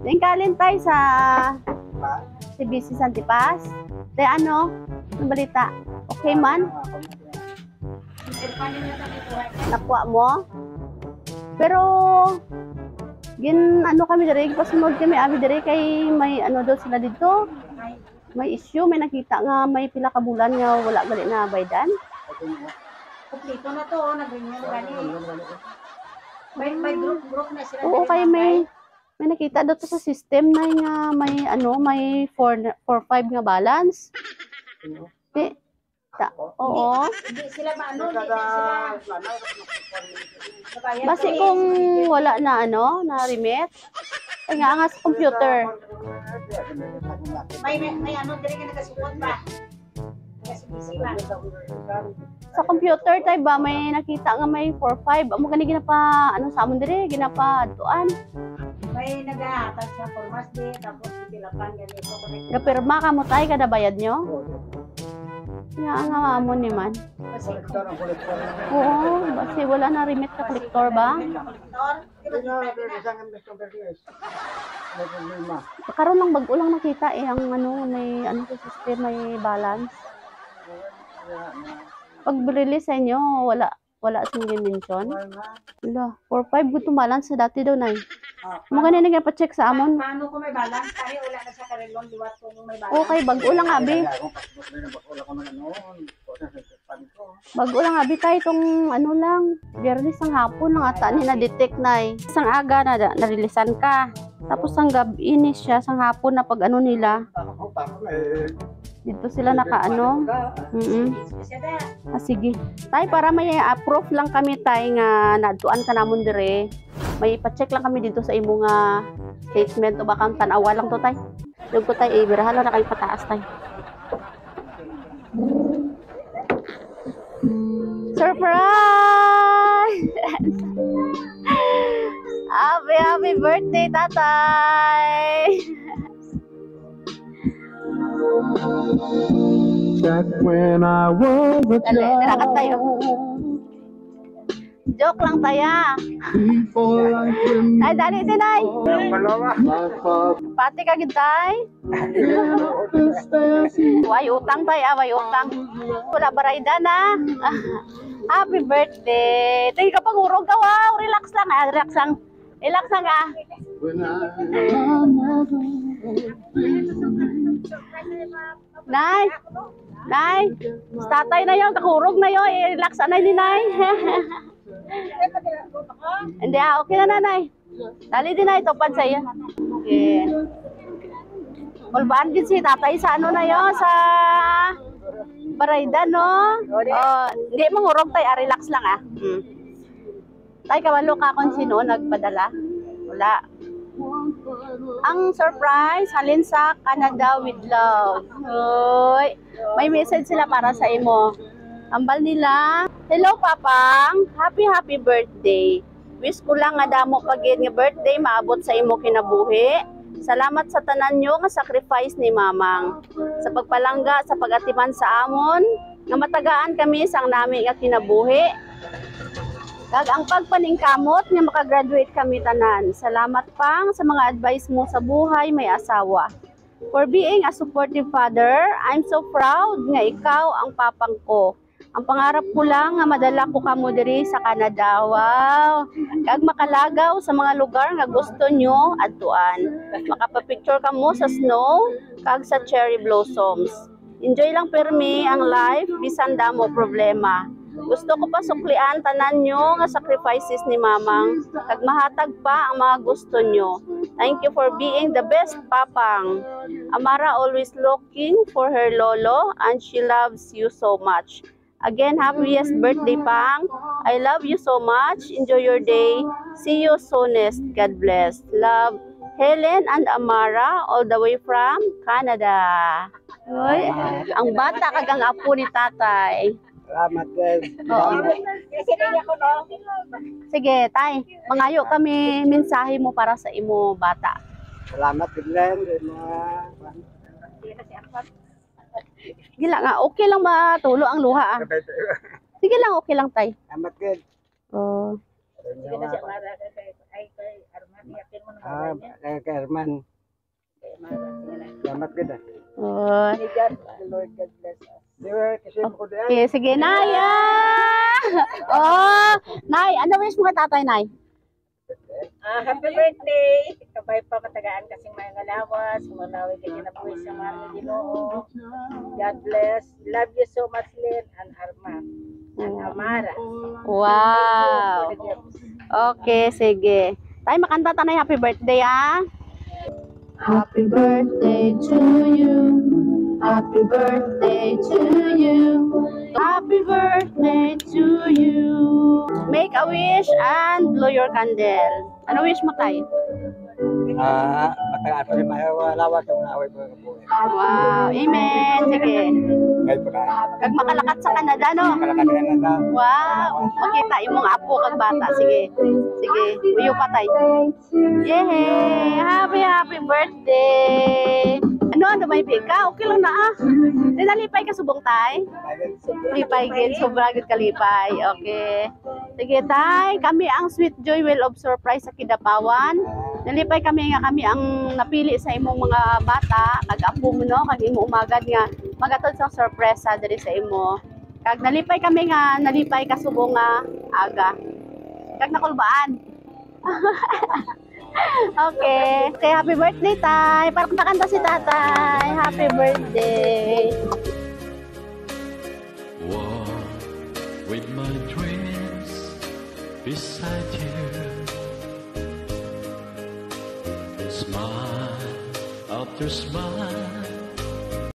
Tingkalin tayo sa CBC Santipas. Tay ano? Ang balita? Okay man? Nakuha mo? Pero ano kami dire, pasunod kami abi dire kay may ano daw sila dito. May issue, may nakita nga may pila ka bulan nga wala gali na baydan. Kompleto na to, nag-renew gani. May group na sila. Oo, kay may nakita daw to sa system na nga may ano, may 4-5 nga balance. Oo. Hindi sila maano, hindi sila. Basi kung wala na ano, na remit, ay nga sa computer. May ano, dire ka nagasuot pa. Kasi ba? Sa computer tayo ba, may nakita nga may 4-5. Amo gani ginapa, ano sa amon dire, ginapa tuan. May nagahatag sa formas di, tapos itilapan ganito. Gapirma ka mo tayo, kada bayad nyo? Nga nga amon ni man. Oo, basi wala na remit ka kolektor ba? Karon lang bago lang nakita ang ano, may ano sa system, may balance. Pag release sa inyo, wala sing dimension. Wala, 4-5 good to balance sa dati daw nay. Mo ganun nga pa-check sa amon. Paano kung may balance? Kaya wala na sa karelong liwat kung may balance. Okay, bago lang abi. Bago lang abi tayo itong ano lang, Biyernes ang hapon lang ata ni na-detect na eh. Isang aga na narilisan ka. Tapos ang gabi siya, sang hapon na pag ano nila. Dito sila nakaano. Sige. Tay para may approve lang kami tay nga naduan ka namon dire. May pa-check lang kami dito sa imo nga statement o baka tanawa lang to tay. Dug ko tay ibirahan na kay pataas tay. Surprise! Happy birthday, tatay! Back when I was a Dali, tayo. Joke lang taya. before I can Ay, dali din ay. Pati ka gintay. Way utang tayo, way utang. Wala barayda na. Happy birthday. Tingin ka pangurong ka, wow. Relax lang, relax lang. Relax lang ah. Nay, Nay, tatay na yun, kakurog na yun, relax anay ni Nay. Hindi okay na nanay. Dali din na itupad sa iyo. Okay. Kulbaan din si tatay sa ano na yun, sa barayda no. Oh, hindi mangurog tayo, relax lang ah. Tay, kawalo ka kung sino nagpadala. Wala. Ang surprise, halin sa Canada with love. Hoy, may message sila para sa imo. Ambal nila. Hello, Papang. Happy birthday. Wish ko lang nga damo pagid nga birthday maabot sa imo kinabuhi. Salamat sa tanan nyo nga sacrifice ni Mamang. Sa pagpalangga, sa pagatiman sa amon, nga matagaan kami sang nami nga kinabuhi. Kag ang pagpaningkamot nga makagraduate kami tanan. Salamat pang sa mga advice mo sa buhay may asawa. For being a supportive father, I'm so proud nga ikaw ang papang ko. Ang pangarap ko lang nga madala ko kamo diri sa Canada. Wow! Kag makalagaw sa mga lugar nga gusto nyo adtuan. Makapapicture kamo sa snow kag sa cherry blossoms. Enjoy lang permi ang life bisan damo problema. Gusto ko pa suklian tanan nyo nga sacrifices ni Mamang. Kag mahatag pa ang mga gusto nyo. Thank you for being the best papang. Amara always looking for her lolo and she loves you so much. Again, happiest birthday, Pang. I love you so much. Enjoy your day. See you soonest. God bless. Love, Helen and Amara, all the way from Canada. Uy, ang bata kagang apo ni tatay. Salamat guys. Sige, tay. Mangayo kami mensahe mo para sa imo bata. Salamat Glenn. Gila nga, okay lang matulo ang luha ah. Sige lang, okay lang tay. Salamat guys. Oh. Iyakin mo na ba? Kerman. Salamat ka na. Oh. May God, the Lord God bless us. Di ba, kasi ko diyan. Okay, sige, Nay. Oh, Nay, ano wish mo kay tatay, Nay? Happy birthday! Kabay pa matagaan kasing mga lawas. Malawi ka na po sa mga Ginoo. God bless. Love you so much, Lynn and Arma. And Amara. Wow. For the gifts. Okay, sige. Tay, makanta tanay happy birthday, ha? Happy birthday to you. Happy birthday to you. Happy birthday to you. Make a wish and blow your candle. Ano wish mo, Tay? Matagaan pa rin lawas yung naway po po. Wow, amen. Sige. Ngayon po na. Kag makalakat sa Canada, no? Kalakadian na ta. Wow, makita imong apo kag bata. Sige. Sige, uyo pa, Tay. Yay! Happy birthday! Ano may bika? Okay lang na ah. Nalipay ka subong, Tay? Lipay gin, sobra gid kalipay. Okay. Sige, Tay, kami ang Sweet Joy Will of Surprise sa Kidapawan. Nalipay kami nga kami ang napili sa imong mga bata, kag apo mo no, kag imo umagad nga magatod sa sorpresa diri sa imo. Kag nalipay kami nga nalipay ka subong nga aga. Kag nakulbaan. Okay. Okay, happy birthday, Tay. Parang nakanta si Tatay. Happy birthday. Walk with my dreams beside you. Smile after smile